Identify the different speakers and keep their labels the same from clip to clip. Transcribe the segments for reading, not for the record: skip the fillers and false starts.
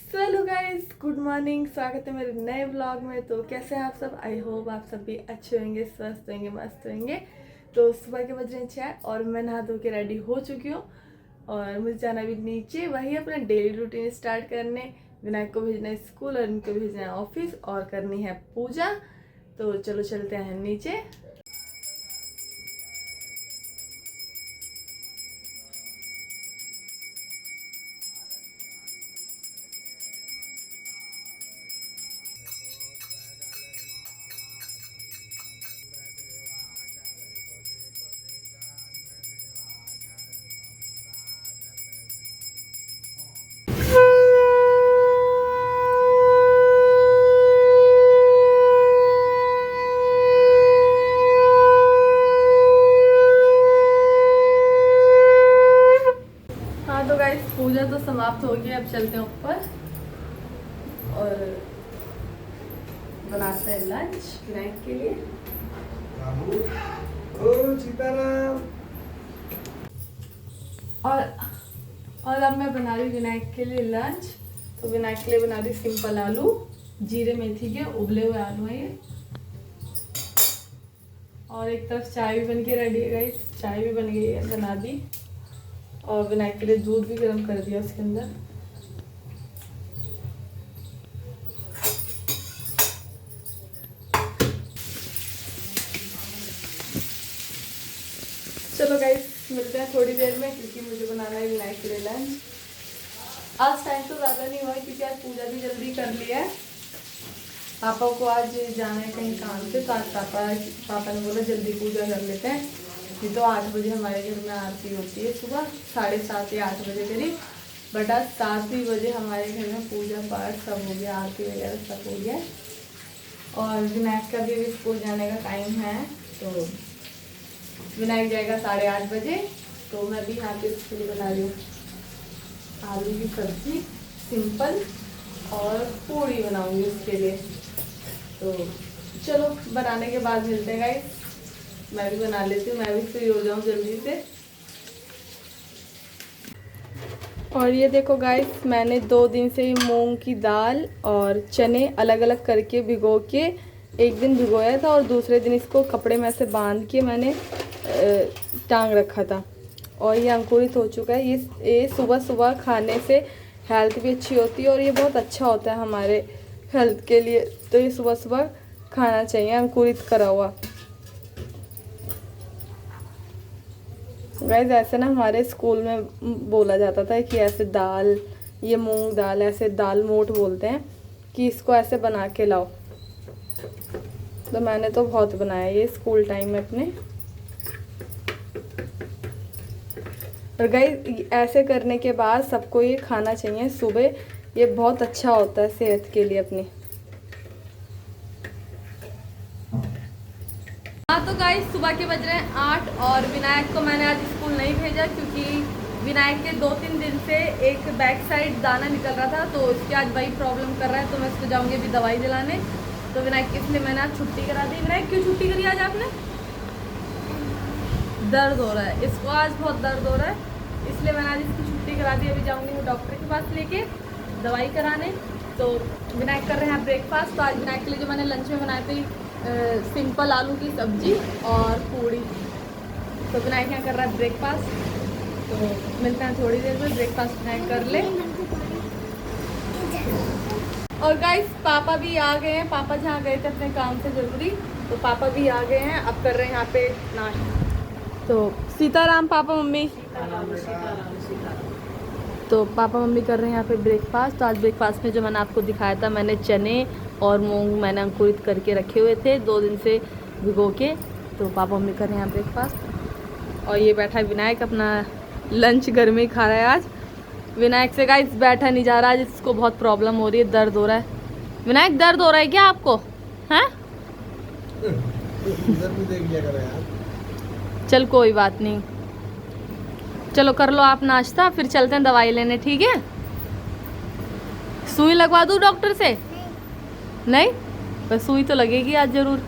Speaker 1: Hello guys, good morning. स्वागत है मेरे नए व्लॉग में। तो कैसे हैं आप सब? आई होप आप सब भी अच्छे होंगे, स्वस्थ होंगे, मस्त होंगे। तो सुबह के बज रहे हैं 6 और मैं नहा धो के रेडी हो चुकी हूँ और मुझे जाना भी नीचे, वही अपना डेली रूटीन स्टार्ट करने। विनायक को भेजना है स्कूल और इनको भेजना है ऑफिस और करनी है पूजा। तो चलो चलते हैं नीचे। हाँ तो गाइस, पूजा तो समाप्त हो गई। अब चलते हैं ऊपर और बनाते हैं लंच विनायक के लिए।
Speaker 2: ओ सीताराम।
Speaker 1: और अब मैं बना रही हूँ विनायक के लिए लंच। तो विनायक के लिए बना रही सिंपल आलू, जीरे मेथी के उबले हुए आलू हैं ये। और एक तरफ चाय भी बन के रेडी है गाइस, चाय भी बन गई है, बना दी। और विनायक के लिए दूध भी गर्म कर दिया उसके अंदर। चलो गाइस, मिलते हैं थोड़ी देर में क्योंकि मुझे बनाना है विनायक के लिए लंच। आज टाइम तो ज़्यादा नहीं हुआ है क्योंकि आज पूजा भी जल्दी कर लिया है। पापा को आज जाना है कहीं काम से, तो आज पापा ने बोला जल्दी पूजा कर लेते हैं। ये तो 8 बजे हमारे घर में आरती होती है, सुबह 7:30 या 8 बजे करीब। बट आज 7 ही बजे हमारे घर में पूजा पाठ सब हो गया, आरती वगैरह सब हो गया। और विनायक का भी स्कूल जाने का टाइम है, तो विनायक जाएगा 8:30 बजे। तो मैं भी यहाँ पे इसके लिए बना रही हूँ आलू की सब्जी सिंपल और पूड़ी बनाऊंगी उसके लिए। तो चलो बनाने के बाद मिलते हैं गाइस। मैं भी बना लेती हूँ, मैं भी फ्री हो जाऊँ जल्दी से। और ये देखो गाइस, मैंने 2 दिन से मूंग की दाल और चने अलग अलग करके भिगो के एक दिन भिगोया था और दूसरे दिन इसको कपड़े में से बांध के मैंने टांग रखा था। और ये अंकुरित हो चुका है। ये सुबह सुबह खाने से हेल्थ भी अच्छी होती है और ये बहुत अच्छा होता है हमारे हेल्थ के लिए। तो ये सुबह सुबह खाना चाहिए अंकुरित करा हुआ। गाइस, ऐसे ना हमारे स्कूल में बोला जाता था कि ऐसे दाल, ये मूंग दाल, ऐसे दाल मोठ बोलते हैं, कि इसको ऐसे बना के लाओ। तो मैंने तो बहुत बनाया ये स्कूल टाइम में अपने। और गाइस, ऐसे करने के बाद सबको ये खाना चाहिए सुबह। ये बहुत अच्छा होता है सेहत के लिए अपनी। हाँ तो गाइस, सुबह के बज रहे हैं 8 और विनायक को मैंने आज स्कूल नहीं भेजा क्योंकि विनायक के 2-3 दिन से एक बैक साइड दाना निकल रहा था, तो इसकी आज वही प्रॉब्लम कर रहा है। तो मैं इसको जाऊँगी अभी दवाई दिलाने। तो विनायक के इसलिए मैंने आज छुट्टी करा दी। विनायक क्यों छुट्टी करी आज आपने? दर्द हो रहा है इसको, आज बहुत दर्द हो रहा है, इसलिए मैंने आज इसकी छुट्टी करा दी। अभी जाऊँगी मैं डॉक्टर के पास लेके दवाई कराने। तो विनायक कर रहे हैं ब्रेकफास्ट। तो आज विनायक के लिए जो मैंने लंच में बनाए थे सिंपल आलू की सब्जी और पूड़ी। तो विनायक यहाँ कर रहा है ब्रेकफास्ट। तो मिलते हैं थोड़ी देर में, ब्रेकफास्ट विनायक कर ले। और गाइस, पापा भी आ गए हैं। पापा जहाँ गए थे अपने काम से ज़रूरी, तो पापा भी आ गए हैं। अब कर रहे हैं यहाँ पे नाश्ता। तो सीताराम पापा मम्मी। तो पापा मम्मी कर रहे हैं यहाँ पे ब्रेकफास्ट। तो आज ब्रेकफास्ट में जो मैंने आपको दिखाया था, मैंने चने और मूंग मैंने अंकुरित करके रखे हुए थे 2 दिन से भिगो के। तो पापा मम्मी कर रहे हैं यहाँ ब्रेकफास्ट। और ये बैठा है विनायक, अपना लंच घर में ही खा रहा है आज। विनायक से गाइस बैठा नहीं जा रहा, आज इसको बहुत प्रॉब्लम हो रही है, दर्द हो रहा है। विनायक, दर्द हो रहा है क्या आपको? हैं? चल कोई बात नहीं, चलो कर लो आप नाश्ता, फिर चलते हैं दवाई लेने, ठीक है? सुई लगवा दूँ डॉक्टर से? नहीं, बस सुई तो लगेगी आज जरूर।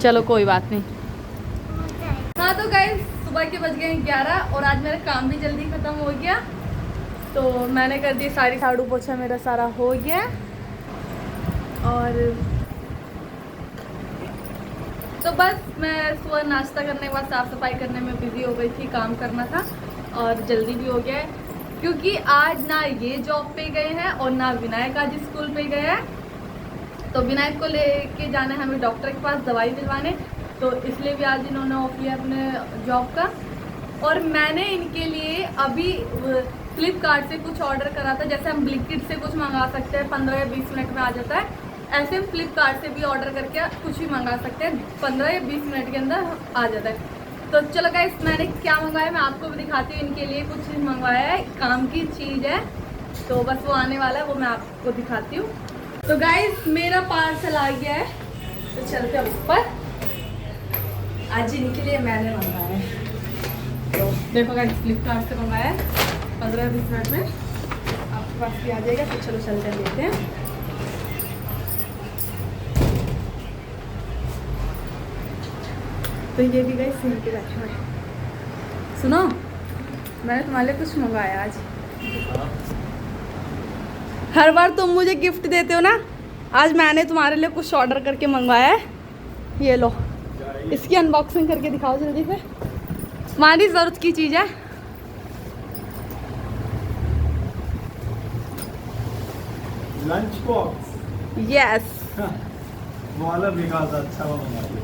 Speaker 1: चलो कोई बात नहीं। हाँ तो गाइस, सुबह के बज गए 11 और आज मेरा काम भी जल्दी खत्म हो गया। तो मैंने कर दी सारी, झाड़ू पोछा मेरा सारा हो गया। और तो बस मैं सुबह नाश्ता करने के बाद साफ़ सफाई करने में बिज़ी हो गई थी, काम करना था और जल्दी भी हो गया है क्योंकि आज ना ये जॉब पे गए हैं और ना विनायक आज स्कूल पे गए हैं। तो विनायक को लेके जाना है हमें डॉक्टर के पास दवाई दिलवाने, तो इसलिए भी आज इन्होंने ऑफ लिया अपने जॉब का। और मैंने इनके लिए अभी फ्लिपकार्ट से कुछ ऑर्डर करा था, जैसे हम ब्लिंकिट से कुछ मंगा सकते हैं 15 या 20 मिनट में आ जाता है, ऐसे हम फ्लिपकार्ट से भी ऑर्डर करके कुछ भी मंगा सकते हैं, 15 या 20 मिनट के अंदर आ जाता है। तो चलो गाइस, मैंने क्या मंगाया मैं आपको भी दिखाती हूँ। इनके लिए कुछ मंगवाया है, काम की चीज़ है, तो बस वो आने वाला है, वो मैं आपको दिखाती हूँ। तो गाइस मेरा पार्सल आ गया है, तो चलते हैं ऊपर। आज इनके लिए मैंने मंगाया है, तो देखो गाइस फ्लिपकार्ट से मंगाया है, 15-20 मिनट में आपके पास भी आ जाएगा। तो चलो चलते हैं, देखते हैं। तो ये भी गई सिम के बैठे हुए। सुनो, मैंने तुम्हारे लिए कुछ मंगाया आज। हर बार तुम मुझे गिफ्ट देते हो ना, आज मैंने तुम्हारे लिए कुछ ऑर्डर करके मंगवाया है। ये लो, इसकी अनबॉक्सिंग करके दिखाओ जल्दी से, तुम्हारी ज़रूरत की चीज़ है।
Speaker 2: Lunch box.
Speaker 1: यस,
Speaker 2: वो वाला बेकार था, अच्छा वाला मंगा दिया।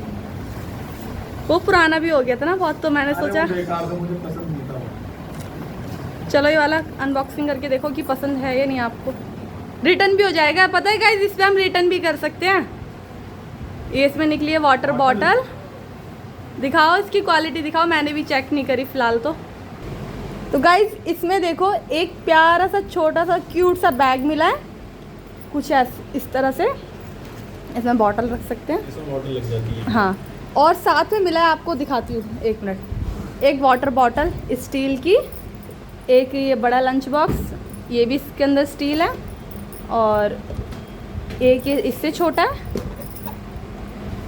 Speaker 1: वो पुराना भी हो गया था ना बहुत, तो मैंने सोचा
Speaker 2: बेकार था, मुझे पसंद नहीं था वो।
Speaker 1: चलो ये वाला अनबॉक्सिंग करके देखो कि पसंद है या नहीं आपको। रिटर्न भी हो जाएगा, पता है गाइस, इस पे हम रिटर्न भी कर सकते हैं। ये इसमें निकली है वाटर बॉटल, दिखाओ इसकी क्वालिटी दिखाओ, मैंने भी चेक नहीं करी फिलहाल। तो गाइस इसमें देखो एक प्यारा सा छोटा सा क्यूट सा बैग मिला है, कुछ इस तरह से, इसमें बॉटल रख सकते हैं,
Speaker 2: इसमें बॉटल लग जाती है।
Speaker 1: हाँ, और साथ में मिला है, आपको दिखाती हूँ एक मिनट, एक वाटर बॉटल स्टील की, एक ये बड़ा लंच बॉक्स, ये भी इसके अंदर स्टील है, और एक ये इससे छोटा है,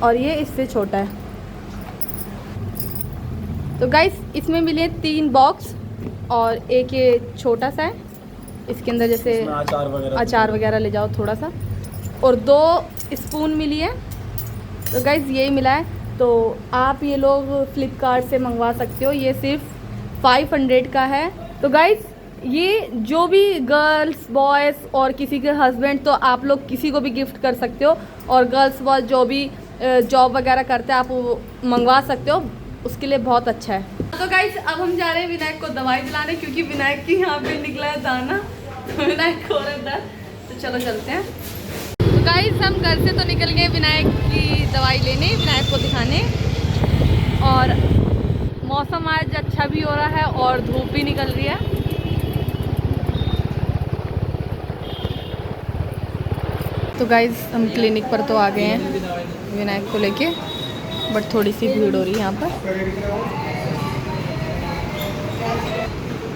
Speaker 1: और ये इससे छोटा है। तो गाइस इसमें मिले 3 बॉक्स, और एक ये छोटा सा है, इसके अंदर जैसे अचार वगैरह ले जाओ थोड़ा सा, और 2 स्पून मिली है। तो गाइस यही मिला है, तो आप ये लोग फ्लिपकार्ट से मंगवा सकते हो, ये सिर्फ 500 का है। तो गाइस ये जो भी गर्ल्स बॉयज़ और किसी के हस्बैंड, तो आप लोग किसी को भी गिफ्ट कर सकते हो, और गर्ल्स बॉयज़ जो भी जॉब वगैरह करते हैं आप वो मंगवा सकते हो, उसके लिए बहुत अच्छा है। तो गाइस अब हम जा रहे हैं विनायक को दवाई दिलाने, क्योंकि विनायक की यहाँ पे निकला है दाना, तो विनायक को दर्द, तो चलो चलते हैं। तो गाइस हम घर से तो निकल गए विनायक की दवाई लेने, विनायक को दिखाने, और मौसम आज अच्छा भी हो रहा है और धूप भी निकल रही है। तो गाइस हम क्लिनिक पर तो आ गए हैं विनायक को लेके, बट थोड़ी सी भीड़ हो रही है यहाँ पर,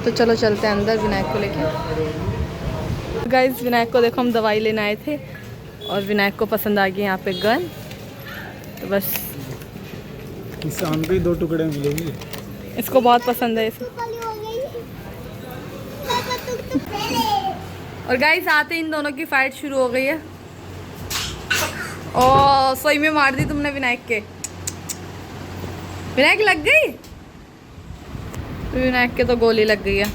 Speaker 1: तो चलो चलते हैं अंदर विनायक को लेके। गाइस विनायक को देखो, हम दवाई लेने आए थे और विनायक को पसंद आ गई यहाँ पे गन, तो बस
Speaker 2: किसान के 2 टुकड़े मिलेंगे,
Speaker 1: इसको बहुत पसंद है इसे। और गाइस आते इन दोनों की फाइट शुरू हो गई है। ओ सही में मार दी तुमने विनायक के, विनायक लग गई, विनायक के तो गोली लग गई है।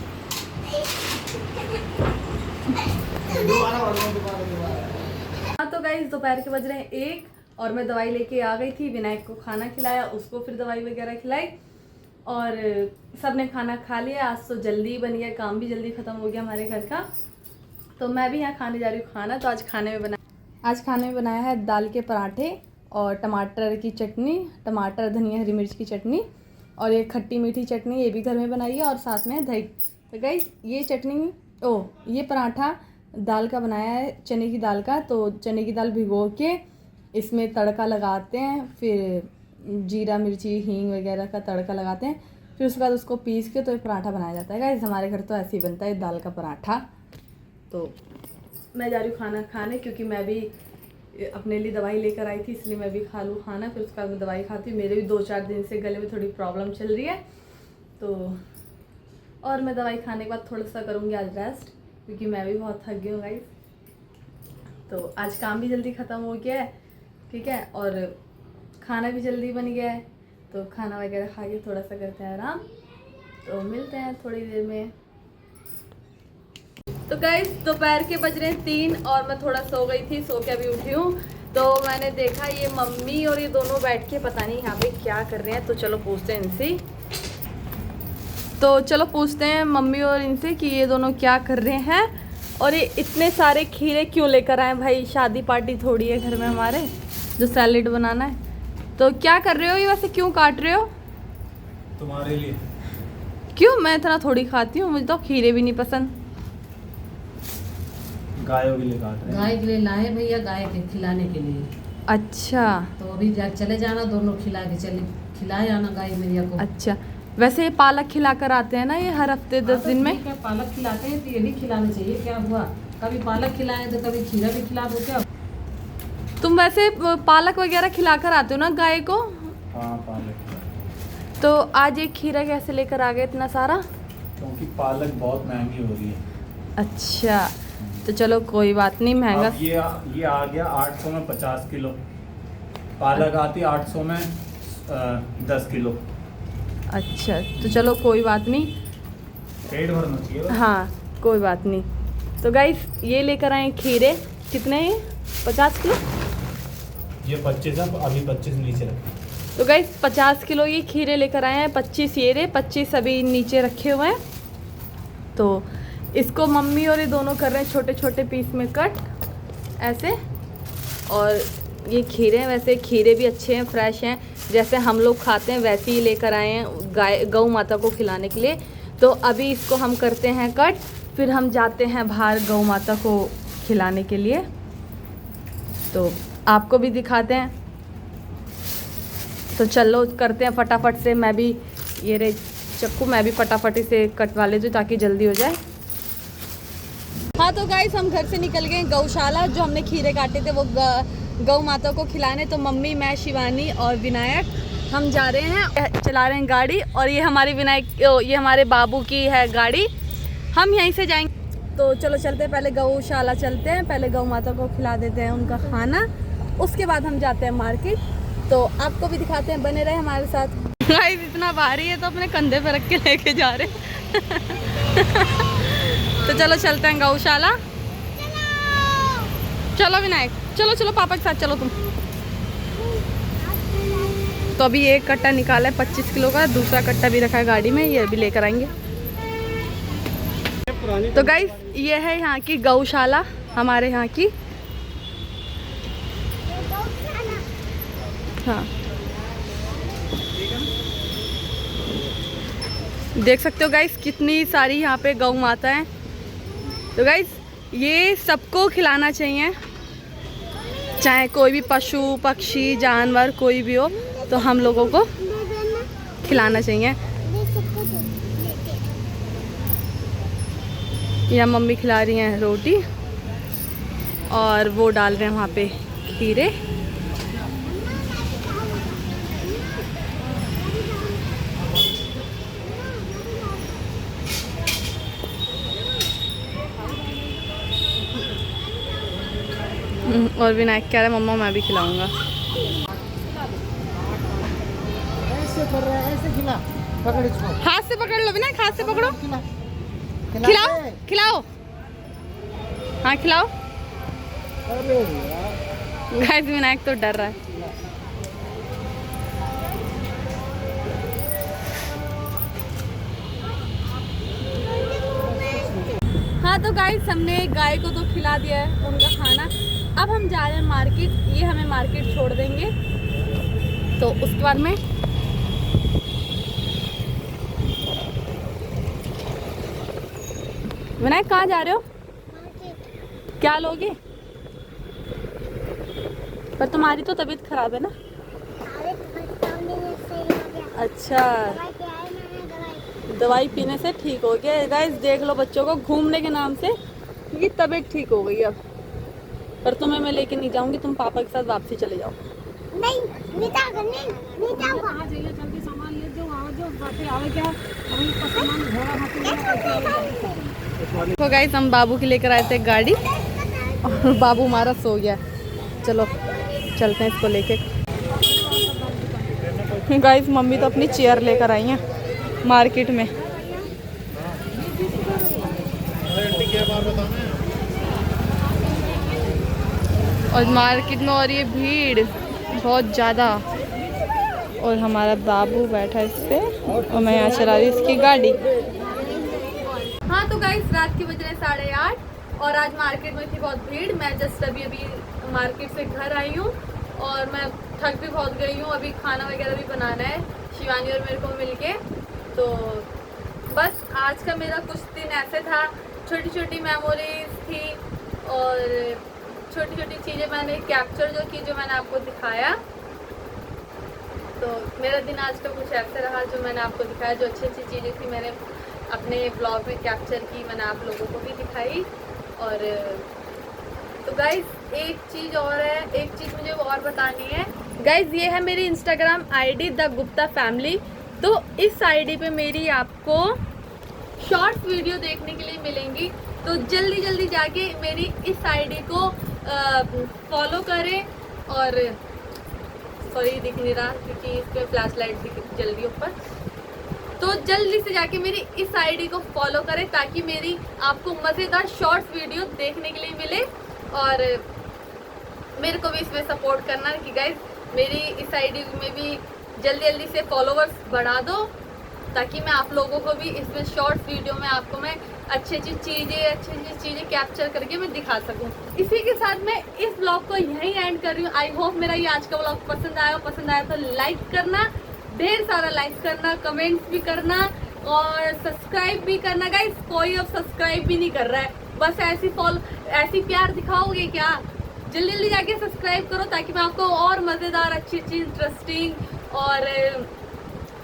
Speaker 1: हाँ तो गाइस दोपहर के बज रहे हैं 1, और मैं दवाई लेके आ गई थी, विनायक को खाना खिलाया, उसको फिर दवाई वगैरह खिलाई, और सब ने खाना खा लिया। आज तो जल्दी बन गया, काम भी जल्दी ख़त्म हो गया हमारे घर का। तो मैं भी यहाँ खाने जा रही हूँ खाना। तो आज खाने में बनाया है दाल के पराठे और टमाटर की चटनी, टमाटर धनिया हरी मिर्च की चटनी, और ये खट्टी मीठी चटनी, ये भी घर में बनाई है, और साथ में दही। तो गाइस ये चटनी ये पराठा दाल का बनाया है, चने की दाल का। तो चने की दाल भिगो के इसमें तड़का लगाते हैं, फिर जीरा मिर्ची हींग वगैरह का तड़का लगाते हैं, फिर उसके बाद उसको पीस के तो ये पराठा बनाया जाता है। गाइस हमारे घर तो ऐसे ही बनता है दाल का पराठा। तो मैं जा रही हूँ खाना खाने, क्योंकि मैं भी अपने लिए दवाई लेकर आई थी, इसलिए मैं भी खा लूँ खाना, फिर उसके बाद मैं दवाई खाती हूँ। मेरे भी 2-4 दिन से गले में थोड़ी प्रॉब्लम चल रही है, तो और मैं दवाई खाने के बाद थोड़ा सा करूँगी आज रेस्ट, क्योंकि मैं भी बहुत थक गई हूँ गाइस। तो आज काम भी जल्दी ख़त्म हो गया है, ठीक है, और खाना भी जल्दी बन गया है। तो खाना वगैरह खा के थोड़ा सा करते हैं आराम। तो मिलते हैं थोड़ी देर में। तो गाइस दोपहर के बज रहे हैं 3 और मैं थोड़ा सो गई थी, सो के अभी उठी हूँ। तो मैंने देखा ये मम्मी और ये दोनों बैठ के पता नहीं यहाँ पे क्या कर रहे हैं। तो चलो पूछते हैं इनसे। तो चलो पूछते हैं मम्मी और इनसे कि ये दोनों क्या कर रहे हैं और ये इतने सारे खीरे क्यों लेकर आए भाई। शादी पार्टी थोड़ी है घर में हमारे जो सैलेड बनाना है। तो क्या कर रहे हो ये, वैसे क्यों काट रहे हो?
Speaker 2: तुम्हारे लिए।
Speaker 1: क्यों? मैं इतना थोड़ी खाती हूँ, मुझे तो खीरे भी नहीं पसंद।
Speaker 2: गायों के लिए काट रहे हैं।
Speaker 3: गाय के लिए लाए भैया, गाय के खिलाने के लिए।
Speaker 1: अच्छा
Speaker 3: तो अभी चले जाना, दोनों खिला के खिलाए आना गाय मैया को।
Speaker 1: अच्छा, वैसे ये पालक खिलाकर आते हैं ना ये हर हफ्ते 10 दिन में?
Speaker 3: क्या पालक खिलाते हैं तो ये भी खिलाना चाहिए, क्या हुआ? कभी पालक खिलाएं तो कभी खीरा भी खिला दो क्या।
Speaker 1: तुम वैसे पालक वगैरह खिलाकर आते हो ना गाय को?
Speaker 2: हाँ पालक।
Speaker 1: तो आज एक खीरा कैसे लेकर आ गए इतना सारा?
Speaker 2: क्योंकि पालक बहुत महंगी हो रही है।
Speaker 1: अच्छा तो चलो कोई बात नहीं, महंगा।
Speaker 2: अब ये आ गया 800 में 50 किलो। पालक आती 800 में 10 किलो।
Speaker 1: अच्छा तो चलो कोई बात नहीं,
Speaker 2: पेट भरना चाहिए बस।
Speaker 1: हाँ कोई बात नहीं। तो गाइस ये लेकर आए खीरे, कितने हैं? 50 किलो।
Speaker 2: ये 25 है, अभी 25 नीचे रखे।
Speaker 1: तो गाइस 50 किलो ये खीरे लेकर आए हैं। 25 ये रहे, 25 अभी नीचे रखे हुए हैं। तो इसको मम्मी और ये दोनों कर रहे हैं छोटे छोटे पीस में कट ऐसे। और ये खीरे हैं, वैसे खीरे भी अच्छे हैं, फ्रेश हैं, जैसे हम लोग खाते हैं वैसे ही लेकर आए हैं गौ माता को खिलाने के लिए। तो अभी इसको हम करते हैं कट, फिर हम जाते हैं बाहर गौ माता को खिलाने के लिए। तो आपको भी दिखाते हैं। तो चलो करते हैं फटाफट से। मैं भी ये रे चक्कू, मैं भी फटाफट इसे कटवा लेती हूँ ताकि जल्दी हो जाए। हाँ तो गाइस हम घर से निकल गए गौशाला, जो हमने खीरे काटे थे वो गौ माता को खिलाने। तो मम्मी, मैं, शिवानी और विनायक हम जा रहे हैं, चला रहे हैं गाड़ी। और ये हमारे ये हमारे बाबू की है गाड़ी, हम यहीं से जाएंगे। तो चलो चलते हैं, पहले गौशाला चलते हैं, पहले गौ माता को खिला देते हैं उनका खाना, उसके बाद हम जाते हैं मार्केट। तो आपको भी दिखाते हैं, बने रहे हमारे साथ। गाइस इतना भारी है तो अपने कंधे पे रख के लेके जा रहे हैं। तो चलो चलते हैं गौशाला। चलो विनायक, चलो चलो पापा के साथ चलो तुम। तो अभी एक कट्टा निकाला है 25 किलो का, दूसरा कट्टा भी रखा है गाड़ी में, ये भी लेकर आएंगे। तो गाइस ये है यहाँ की गौशाला, हमारे यहाँ की। हाँ देख सकते हो गाइस कितनी सारी यहाँ पे गौ माता है। तो गाइस ये सबको खिलाना चाहिए, चाहे कोई भी पशु पक्षी जानवर कोई भी हो, तो हम लोगों को खिलाना चाहिए। यहाँ मम्मी खिला रही हैं रोटी और वो डाल रहे हैं वहाँ पे खीरे। और विनायक कह रहा है मम्मा मैं भी खिलाऊंगा।
Speaker 4: ऐसे कर रहा है, ऐसे खिला, पकड़ इसको,
Speaker 1: हाथ से पकड़ लो विनायक, हाथ से पकड़ो,
Speaker 4: खिला,
Speaker 1: खिलाओ खिलाओ, हाँ खिलाओ।
Speaker 4: अरे यार,
Speaker 1: गाइस विनायक तो डर रहा है। हाँ तो गाइस हमने गाय को तो खिला दिया है उनका खाना। अब हम जा रहे हैं मार्केट, ये हमें मार्केट छोड़ देंगे। तो उसके बाद में विनायक कहाँ जा रहे हो? क्या लोगे? पर तुम्हारी तो तबीयत खराब है ना। अच्छा दवाई पीने से ठीक हो गया। गाइस देख लो बच्चों को, घूमने के नाम से ये तबीयत ठीक हो गई अब। पर तुम्हें मैं लेके नहीं जाऊंगी, तुम पापा के साथ वापसी चले जाओ।
Speaker 4: नहीं नीता
Speaker 3: कहाँ जाइए, जल्दी सामान ले जाओ, आ जाओ, बातें आवे क्या, अभी सामान घोड़ा हाथी
Speaker 1: तो गाइस हम बाबू के लेकर आए थे गाड़ी और बाबू हमारा सो गया। चलो चलते हैं इसको लेके। गाइस मम्मी तो अपनी चेयर लेकर आई हैं मार्केट में। और मार्केट में और ये भीड़ बहुत ज़्यादा। और हमारा बाबू बैठा है इस पे और मैं यहाँ चला रही हूँ इसकी गाड़ी। हाँ तो गाइस रात के बज रहे 8:30 और आज मार्केट में थी बहुत भीड़। मैं जस्ट अभी मार्केट से घर आई हूँ और मैं थक भी बहुत गई हूँ। अभी खाना वगैरह भी बनाना है शिवानी और मेरे को मिलके। तो बस आज का मेरा कुछ दिन ऐसे था, छोटी छोटी मेमोरीज थी और छोटी छोटी चीज़ें मैंने कैप्चर जो की, जो मैंने आपको दिखाया। तो मेरा दिन आज का कुछ ऐसे रहा जो मैंने आपको दिखाया। जो अच्छी अच्छी चीज़ें थी मैंने अपने ब्लॉग में कैप्चर की, मैंने आप लोगों को भी दिखाई। और तो गाइज एक चीज़ और है, एक चीज़ मुझे और बतानी है। गाइज ये है मेरी Instagram ID the Gupta family. तो इस आईडी पे मेरी आपको शॉर्ट्स वीडियो देखने के लिए मिलेंगी। तो जल्दी जल्दी जाके मेरी इस आईडी को फॉलो करें। और सॉरी दिख नहीं रहा क्योंकि इस पर फ्लैश लाइट दिख जल्दी ऊपर। तो जल्दी से जाके मेरी इस आईडी को फॉलो करें ताकि मेरी आपको मज़ेदार शॉर्ट्स वीडियो देखने के लिए मिले। और मेरे को भी इसमें सपोर्ट करना कि गाइज मेरी इस आईडी में भी जल्दी जल्दी से फॉलोवर्स बढ़ा दो ताकि मैं आप लोगों को भी इसमें शॉर्ट्स वीडियो में आपको मैं अच्छी अच्छी चीज़ें कैप्चर करके मैं दिखा सकूं। इसी के साथ मैं इस ब्लॉग को यहीं एंड कर रही हूँ। आई होप मेरा ये आज का ब्लॉग पसंद आया तो लाइक करना, ढेर सारा लाइक करना, कमेंट्स भी करना और सब्सक्राइब भी करना। गाइस कोई अब सब्सक्राइब भी नहीं कर रहा है, बस ऐसी प्यार दिखाओगे क्या? जल्दी जल्दी जाके सब्सक्राइब करो ताकि मैं आपको और मज़ेदार अच्छी इंटरेस्टिंग और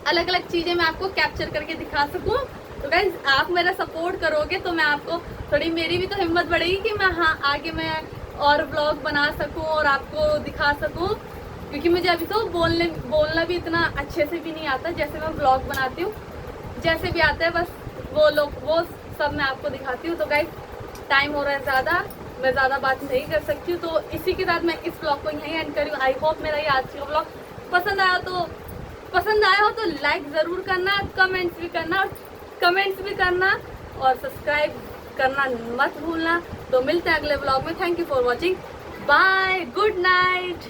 Speaker 1: अलग अलग चीज़ें मैं आपको कैप्चर करके दिखा सकूं। तो गाइस आप मेरा सपोर्ट करोगे तो मैं आपको थोड़ी, मेरी भी तो हिम्मत बढ़ेगी कि मैं आगे मैं और ब्लॉग बना सकूं और आपको दिखा सकूं। क्योंकि मुझे अभी तो बोलना भी इतना अच्छे से भी नहीं आता जैसे मैं ब्लॉग बनाती हूँ। जैसे भी आता है बस वो सब मैं आपको दिखाती हूँ। तो गाइस टाइम हो रहा है ज़्यादा, मैं ज़्यादा बात नहीं कर सकती हूँ। तो इसी के साथ मैं इस ब्लॉग को यहीं एंड करी हूँ। आई होप मेरा ये आज का ब्लॉग पसंद आया हो तो लाइक ज़रूर करना, कमेंट्स भी करना और सब्सक्राइब करना मत भूलना। तो मिलते हैं अगले ब्लॉग में। Thank you for watching, bye, good night.